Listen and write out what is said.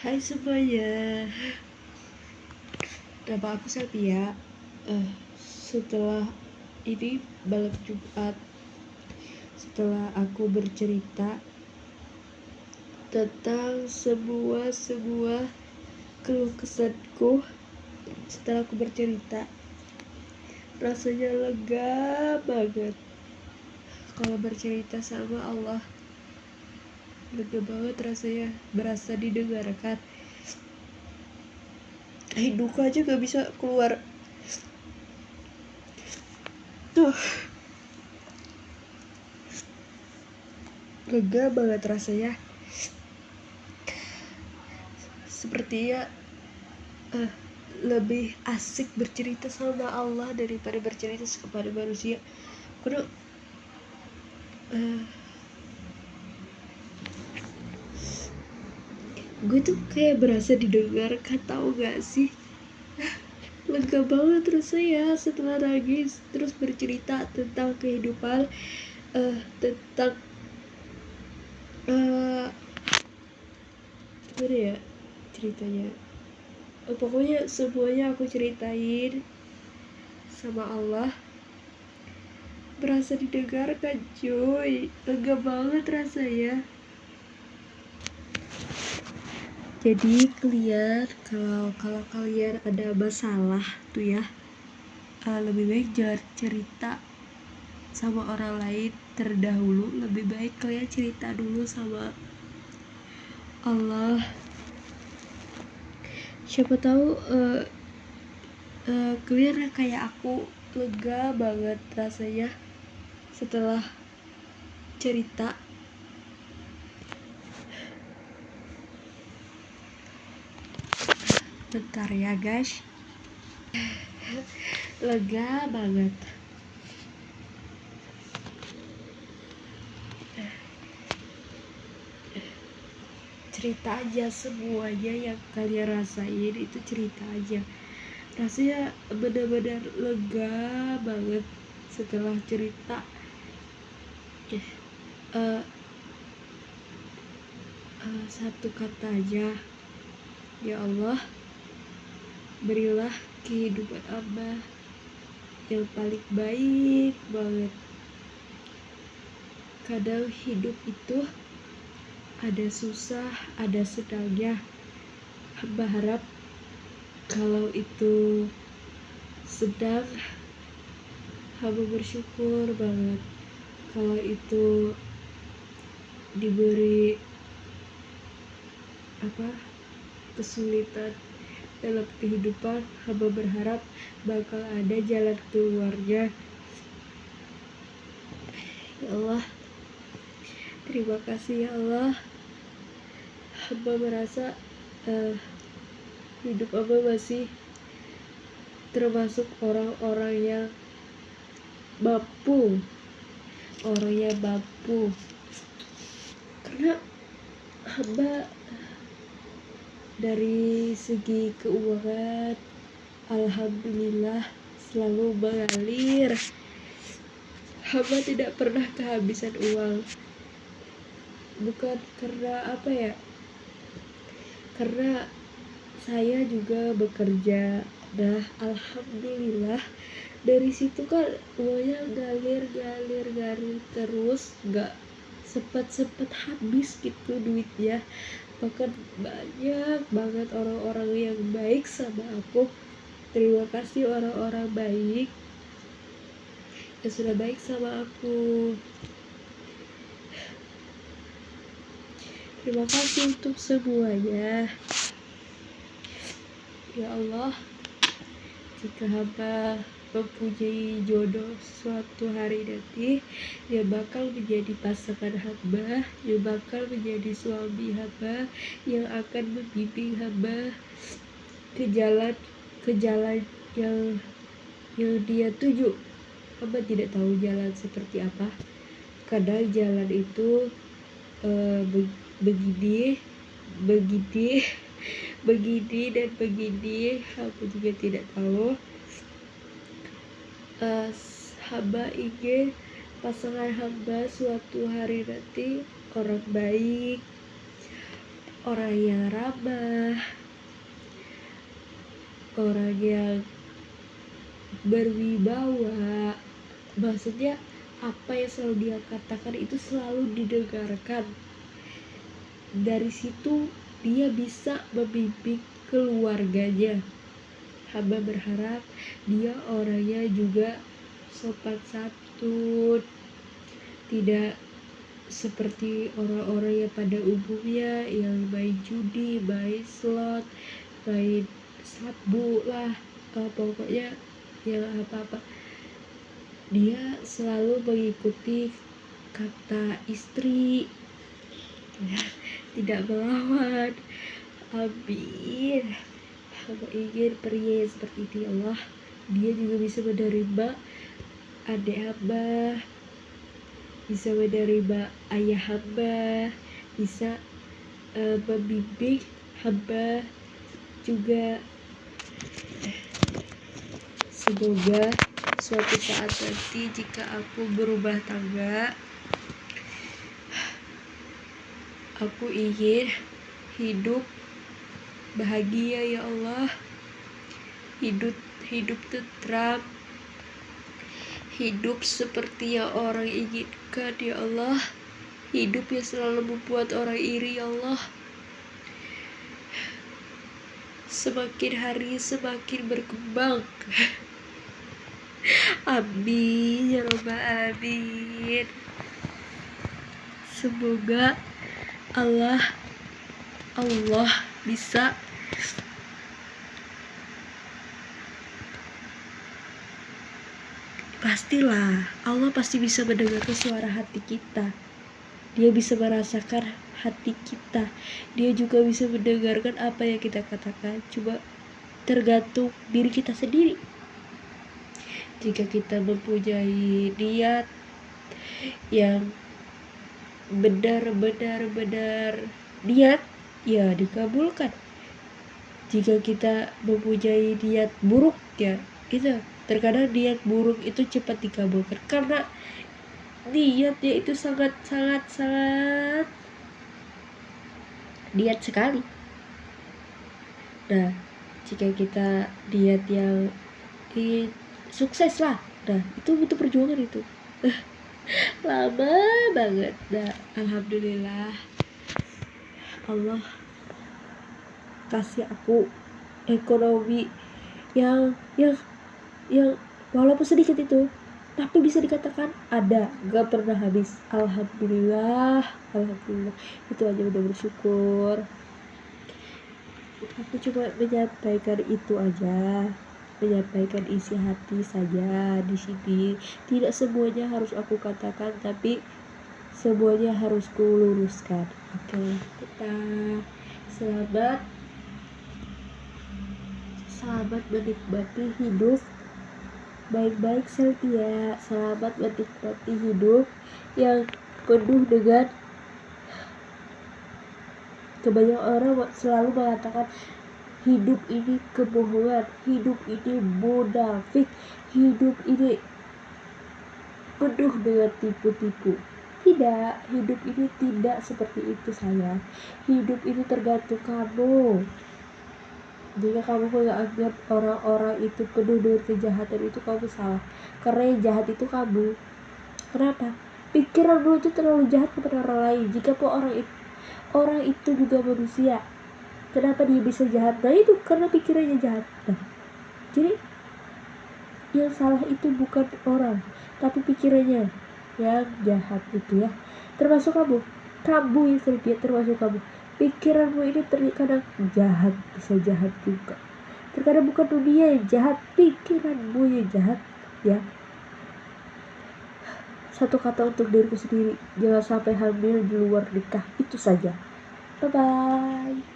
Hai semuanya, nama aku Sapia. Setelah ini malam Jumat, setelah aku bercerita tentang semua keluh kesahku, setelah aku bercerita, rasanya lega banget. Kalau bercerita sama Allah, lega banget rasanya, berasa didengarkan. Duka aja gak bisa keluar. Lega banget rasanya. Sepertinya lebih asik bercerita sama Allah daripada bercerita kepada manusia. Karena gue tuh kayak berasa didengarkan, tau gak sih? Lega banget rasanya setelah nangis terus bercerita tentang kehidupan, tentang gimana ya ceritanya. Pokoknya semuanya aku ceritain sama Allah, berasa didengarkan cuy, lega banget rasanya. Jadi kalian kalau kalian ada masalah tuh ya, lebih baik jangan cerita sama orang lain terdahulu. Lebih baik kalian cerita dulu sama Allah. Siapa tahu kalian kayak aku, lega banget rasanya setelah cerita. Bentar ya guys, lega banget. Cerita aja semuanya yang kalian rasain, itu cerita aja. Rasanya benar-benar lega banget setelah cerita. Satu kata aja, ya Allah, berilah kehidupan Abah yang paling baik banget. Kadang hidup itu ada susah, ada senangnya. Hamba harap kalau itu sedang, hamba bersyukur banget. Kalau itu diberi kesulitan dalam kehidupan, hamba berharap bakal ada jalan keluarnya. Ya Allah, terima kasih ya Allah. Hamba merasa hidup hamba masih termasuk orang-orang yang mampu, karena hamba dari segi keuangan alhamdulillah selalu mengalir. Hamba tidak pernah kehabisan uang, bukan karena karena saya juga bekerja. Nah alhamdulillah dari situ kan uangnya ngalir terus, gak sempet habis gitu duitnya. Bahkan banyak banget orang-orang yang baik sama aku. Terima kasih orang-orang baik yang sudah baik sama aku. Terima kasih untuk semuanya. Ya Allah, jika hamba mempunyai jodoh suatu hari nanti, dia bakal menjadi pasangan hamba, yang bakal menjadi suami hamba, yang akan membimbing hamba ke jalan yang dia tuju. Hamba tidak tahu jalan seperti apa. Kadang jalan itu begini dan begini, hamba juga tidak tahu. Hamba ingin pasangan hamba suatu hari nanti orang baik, orang yang ramah, orang yang berwibawa. Maksudnya apa yang selalu dia katakan itu selalu didengarkan. Dari situ dia bisa membimbing keluarganya. Hamba berharap dia orangnya juga sopan santun, tidak seperti orang-orang yang pada umumnya yang main judi, main slot, main sabu lah, pokoknya yang apa-apa. Dia selalu mengikuti kata istri, tidak melawan. Amin. Hamba ingin pria seperti itu ya Allah. Dia juga bisa menerima adik hamba, bisa menerima ayah hamba, bisa membimbing hamba juga. Semoga suatu saat nanti jika aku berumah tangga, aku ingin hidup bahagia ya Allah, hidup tentram, hidup seperti yang orang inginkan ya Allah, hidup yang selalu membuat orang iri ya Allah. Semakin hari semakin berkembang. Amin ya rabbal alamin. Semoga Allah bisa pastilah Allah pasti bisa mendengarkan suara hati kita. Dia bisa merasakan hati kita. Dia juga bisa mendengarkan apa yang kita katakan. Coba tergantung diri kita sendiri. Jika kita mempunyai niat yang benar-benar niat, ya dikabulkan. Jika kita mempunyai niat buruk, ya itu terkadang niat buruk itu cepat dikabulkan karena niatnya itu sangat niat sekali. Nah, jika kita niat yang sukses lah, nah itu butuh perjuangan itu. Lama banget. Nah, alhamdulillah Allah kasih aku ekonomi yang walaupun sedikit itu, tapi bisa dikatakan ada, gak pernah habis. Alhamdulillah. Itu aja udah bersyukur. Aku cuma menyampaikan itu aja, menyampaikan isi hati saja di sini. Tidak semuanya harus aku katakan, tapi semuanya harus kuluruskan. Oke, kita selamat menikmati hidup baik-baik setia. Selamat menikmati hidup yang penuh dengan kebanyakan orang selalu mengatakan hidup ini kebohongan, hidup ini munafik, hidup ini penuh dengan tipu-tipu. Tidak, hidup ini tidak seperti itu sayang. Hidup ini tergantung kamu. Jika kamu menganggap orang-orang itu penuh dengan kejahatan, itu kamu salah. Karena yang jahat itu kamu. Kenapa? Pikiranmu itu terlalu jahat kepada orang lain. Jika orang itu juga manusia, kenapa dia bisa jahat? Nah itu karena pikirannya jahat. Nah, jadi yang salah itu bukan orang, tapi pikirannya yang jahat itu ya. Termasuk kamu yang selfie, termasuk kamu. Pikiranmu ini terkadang jahat, bisa jahat juga. Terkadang bukan dunia yang jahat, pikiranmu yang jahat ya. Satu kata untuk diriku sendiri, jangan sampai hamil di luar nikah. Itu saja. Bye bye.